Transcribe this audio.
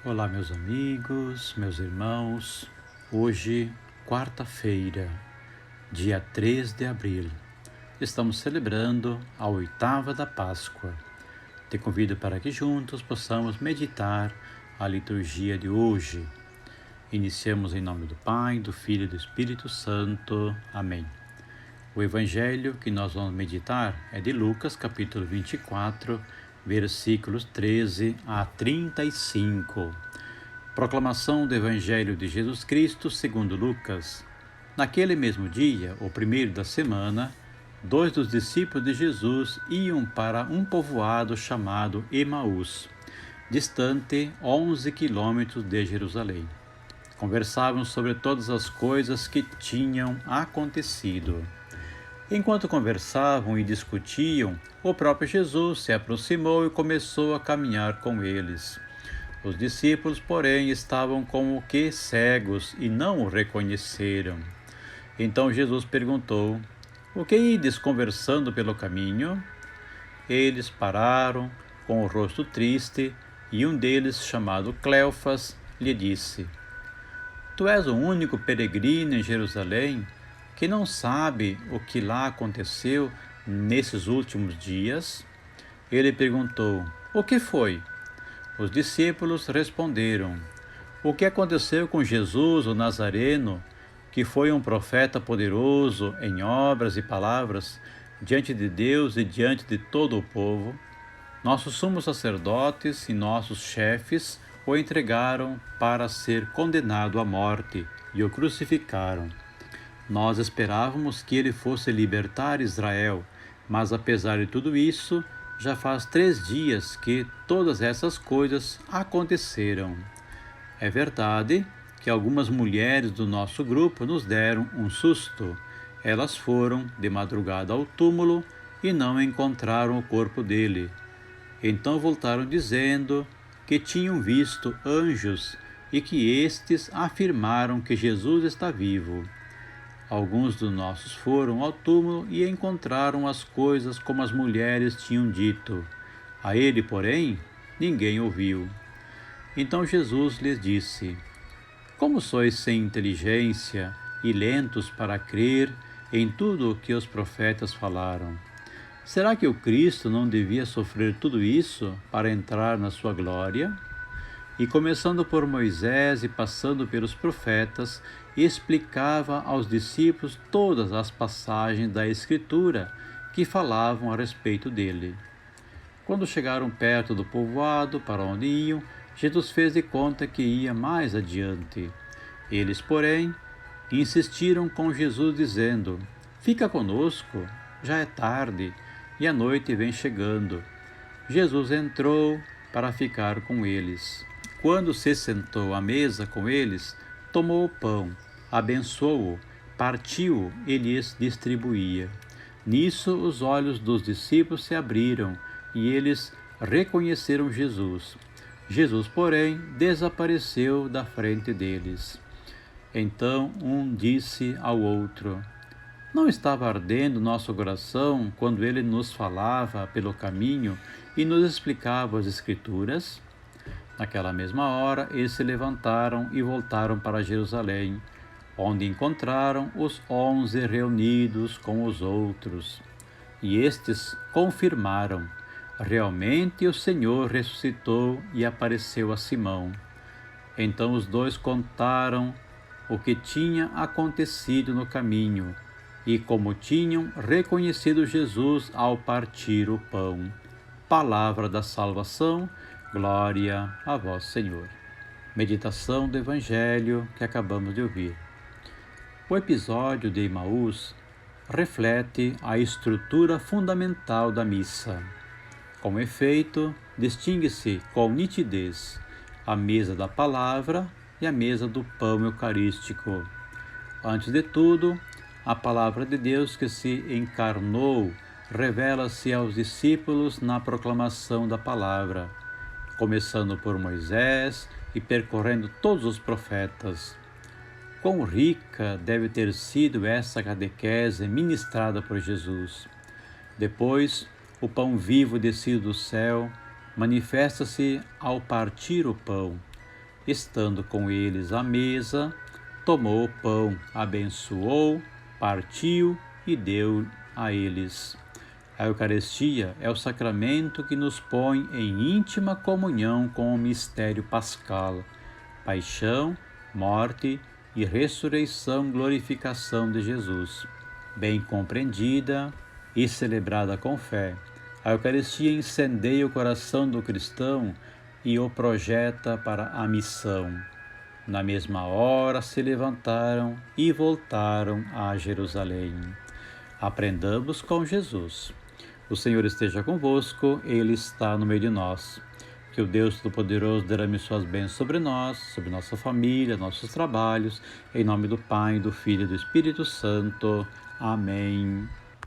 Olá, meus amigos, meus irmãos. Hoje, quarta-feira, dia 3 de abril, estamos celebrando a oitava da Páscoa. Te convido para que juntos possamos meditar a liturgia de hoje. Iniciamos em nome do Pai, do Filho e do Espírito Santo. Amém. O evangelho que nós vamos meditar é de Lucas, capítulo 24, versículos 13 a 35. Proclamação do Evangelho de Jesus Cristo segundo Lucas. Naquele mesmo dia, o primeiro da semana, 2 dos discípulos de Jesus iam para um povoado chamado Emaús, distante 11 quilômetros de Jerusalém. Conversavam sobre todas as coisas que tinham acontecido. Enquanto conversavam e discutiam, o próprio Jesus se aproximou e começou a caminhar com eles. Os discípulos, porém, estavam como que cegos e não o reconheceram. Então Jesus perguntou: "O que ides conversando pelo caminho?" Eles pararam, com o rosto triste, e um deles, chamado Cleofas, lhe disse: "Tu és o único peregrino em Jerusalém que não sabe o que lá aconteceu nesses últimos dias?" Ele perguntou: "O que foi?" Os discípulos responderam: "O que aconteceu com Jesus, o Nazareno, que foi um profeta poderoso em obras e palavras, diante de Deus e diante de todo o povo? Nossos sumos sacerdotes e nossos chefes o entregaram para ser condenado à morte e o crucificaram. Nós esperávamos que ele fosse libertar Israel, mas apesar de tudo isso, já faz 3 dias que todas essas coisas aconteceram. É verdade que algumas mulheres do nosso grupo nos deram um susto. Elas foram de madrugada ao túmulo e não encontraram o corpo dele. Então voltaram dizendo que tinham visto anjos e que estes afirmaram que Jesus está vivo. Alguns dos nossos foram ao túmulo e encontraram as coisas como as mulheres tinham dito. A ele, porém, ninguém ouviu." Então Jesus lhes disse: "Como sois sem inteligência e lentos para crer em tudo o que os profetas falaram? Será que o Cristo não devia sofrer tudo isso para entrar na sua glória?" E começando por Moisés e passando pelos profetas, explicava aos discípulos todas as passagens da Escritura que falavam a respeito dele. Quando chegaram perto do povoado para onde iam, Jesus fez de conta que ia mais adiante. Eles, porém, insistiram com Jesus, dizendo: "Fica conosco, já é tarde e a noite vem chegando." Jesus entrou para ficar com eles. Quando se sentou à mesa com eles, tomou o pão, abençoou-o, partiu-o e lhes distribuía. Nisso os olhos dos discípulos se abriram e eles reconheceram Jesus. Jesus, porém, desapareceu da frente deles. Então um disse ao outro: "Não estava ardendo nosso coração quando ele nos falava pelo caminho e nos explicava as Escrituras?" Naquela mesma hora, eles se levantaram e voltaram para Jerusalém, onde encontraram os 11 reunidos com os outros. E estes confirmaram: "Realmente o Senhor ressuscitou e apareceu a Simão." Então os dois contaram o que tinha acontecido no caminho e como tinham reconhecido Jesus ao partir o pão. Palavra da salvação. Glória a vós, Senhor. Meditação do Evangelho que acabamos de ouvir. O episódio de Emaús reflete a estrutura fundamental da missa. Com efeito, distingue-se com nitidez a mesa da palavra e a mesa do pão eucarístico. Antes de tudo, a palavra de Deus que se encarnou revela-se aos discípulos na proclamação da palavra, começando por Moisés e percorrendo todos os profetas. Quão rica deve ter sido essa catequese ministrada por Jesus. Depois, o pão vivo descido do céu manifesta-se ao partir o pão. estando com eles à mesa, tomou o pão, abençoou, partiu e deu a eles. A Eucaristia é o sacramento que nos põe em íntima comunhão com o mistério pascal, paixão, morte e ressurreição, glorificação de Jesus. Bem compreendida e celebrada com fé, a Eucaristia incendeia o coração do cristão e o projeta para a missão. Na mesma hora se levantaram e voltaram a Jerusalém. Aprendamos com Jesus. O Senhor esteja convosco, Ele está no meio de nós. Que o Deus Todo-Poderoso derrame suas bênçãos sobre nós, sobre nossa família, nossos trabalhos, em nome do Pai, do Filho e do Espírito Santo. Amém.